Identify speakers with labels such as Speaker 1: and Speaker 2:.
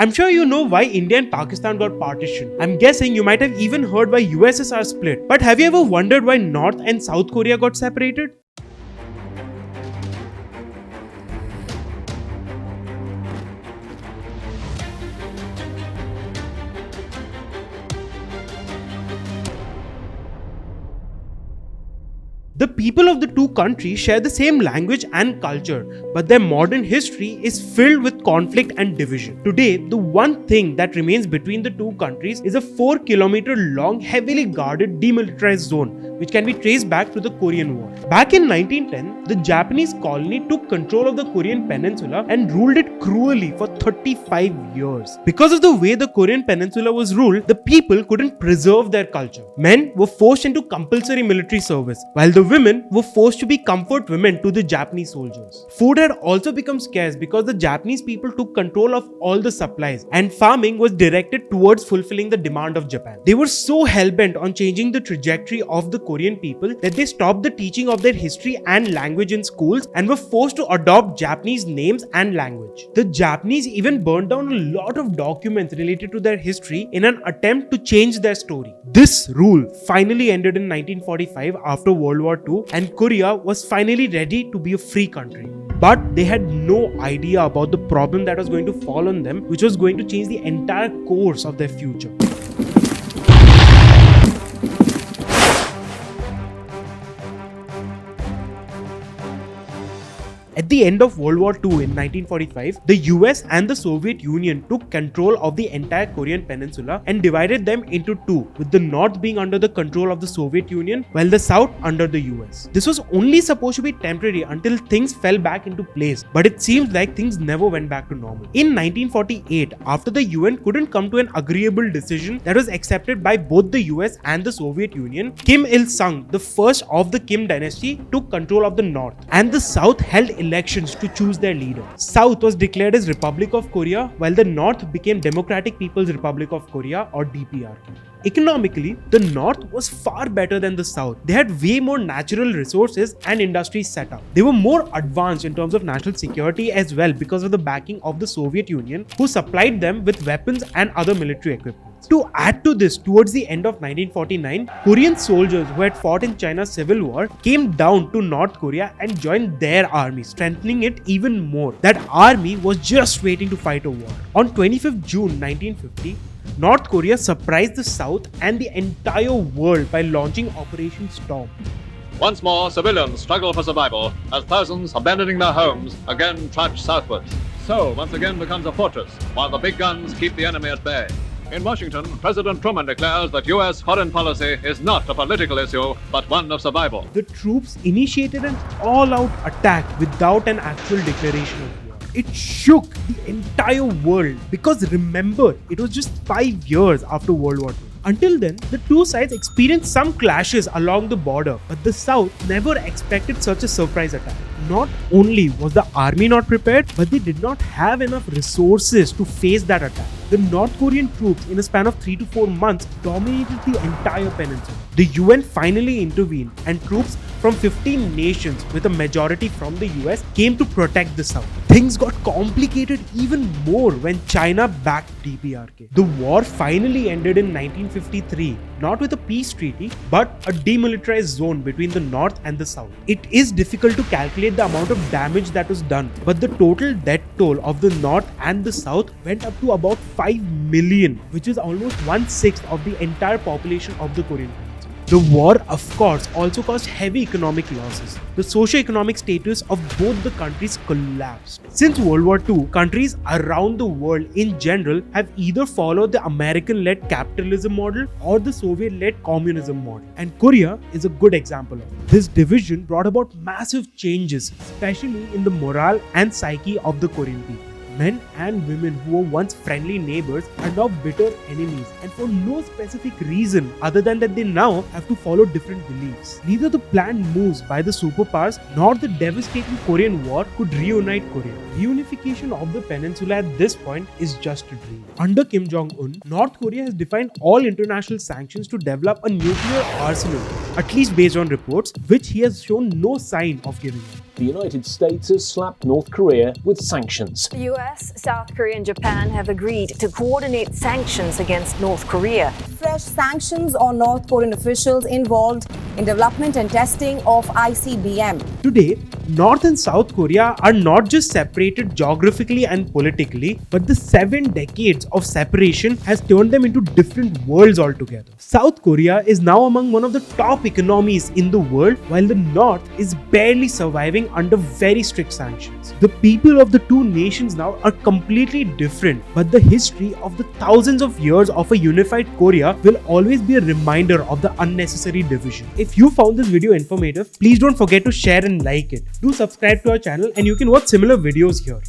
Speaker 1: I'm sure you know why India and Pakistan got partitioned. I'm guessing you might have even heard why USSR split. But have you ever wondered why North and South Korea got separated? The people of the two countries share the same language and culture, but their modern history is filled with conflict and division. Today, the one thing that remains between the two countries is a 4-kilometer long, heavily guarded, demilitarized zone, which can be traced back to the Korean War. Back in 1910, the Japanese colony took control of the Korean Peninsula and ruled it cruelly for 35 years. Because of the way the Korean Peninsula was ruled, the people couldn't preserve their culture. Men were forced into compulsory military service, while the women were forced to be comfort women to the Japanese soldiers. Food had also become scarce because the Japanese people took control of all the supplies, and farming was directed towards fulfilling the demand of Japan. They were so hell-bent on changing the trajectory of the Korean people that they stopped the teaching of their history and language in schools and were forced to adopt Japanese names and language. The Japanese even burned down a lot of documents related to their history in an attempt to change their story. This rule finally ended in 1945 after World War II, and Korea was finally ready to be a free country. But they had no idea about the problem that was going to fall on them, which was going to change the entire course of their future. At the end of World War II in 1945, the US and the Soviet Union took control of the entire Korean Peninsula and divided them into two, with the North being under the control of the Soviet Union while the South under the US. This was only supposed to be temporary until things fell back into place, but it seems like things never went back to normal. In 1948, after the UN couldn't come to an agreeable decision that was accepted by both the US and the Soviet Union, Kim Il-sung, the first of the Kim dynasty, took control of the North, and the South held elections to choose their leader. South was declared as Republic of Korea, while the North became Democratic People's Republic of Korea, or DPRK. Economically, the North was far better than the South. They had way more natural resources and industries set up. They were more advanced in terms of national security as well because of the backing of the Soviet Union, who supplied them with weapons and other military equipment. To add to this, towards the end of 1949, Korean soldiers who had fought in China's civil war came down to North Korea and joined their army, strengthening it even more. That army was just waiting to fight a war. On 25th June 1950, North Korea surprised the South and the entire world by launching Operation Storm.
Speaker 2: Once more, civilians struggle for survival as thousands abandoning their homes again trudge southwards. Seoul once again becomes a fortress, while the big guns keep the enemy at bay. In Washington, President Truman declares that US foreign policy is not a political issue, but one of survival.
Speaker 1: The troops initiated an all-out attack without an actual declaration of war. It shook the entire world because remember, it was just 5 years after World War II. Until then, the two sides experienced some clashes along the border, but the South never expected such a surprise attack. Not only was the army not prepared, but they did not have enough resources to face that attack. The North Korean troops, in a span of 3 to 4 months, dominated the entire peninsula. The UN finally intervened, and troops from 15 nations, with a majority from the US, came to protect the South. Things got complicated even more when China backed DPRK. The war finally ended in 1953, not with a peace treaty, but a demilitarized zone between the North and the South. It is difficult to calculate the amount of damage that was done, but the total death toll of the North and the South went up to about 5 million, which is almost 1/6 of the entire population of the Korean Peninsula. The war, of course, also caused heavy economic losses. The socio-economic status of both the countries collapsed. Since World War II, countries around the world in general have either followed the American-led capitalism model or the Soviet-led communism model. And Korea is a good example of it. This division brought about massive changes, especially in the morale and psyche of the Korean people. Men and women who were once friendly neighbors are now bitter enemies, and for no specific reason other than that they now have to follow different beliefs. Neither the planned moves by the superpowers nor the devastating Korean War could reunite Korea. Reunification of the peninsula at this point is just a dream. Under Kim Jong-un, North Korea has defied all international sanctions to develop a nuclear arsenal, at least based on reports, which he has shown no sign of giving up.
Speaker 3: the United States has slapped North Korea with sanctions.
Speaker 4: The US, South Korea and Japan have agreed to coordinate sanctions against North Korea.
Speaker 5: Fresh sanctions on North Korean officials involved in development and testing of ICBM.
Speaker 1: Today, North and South Korea are not just separated geographically and politically, but the 7 decades of separation has turned them into different worlds altogether. South Korea is now among one of the top economies in the world, while the North is barely surviving under very strict sanctions. The people of the two nations now are completely different, but the history of the thousands of years of a unified Korea will always be a reminder of the unnecessary division. If you found this video informative, please don't forget to share and like it. Do subscribe to our channel and you can watch similar videos here.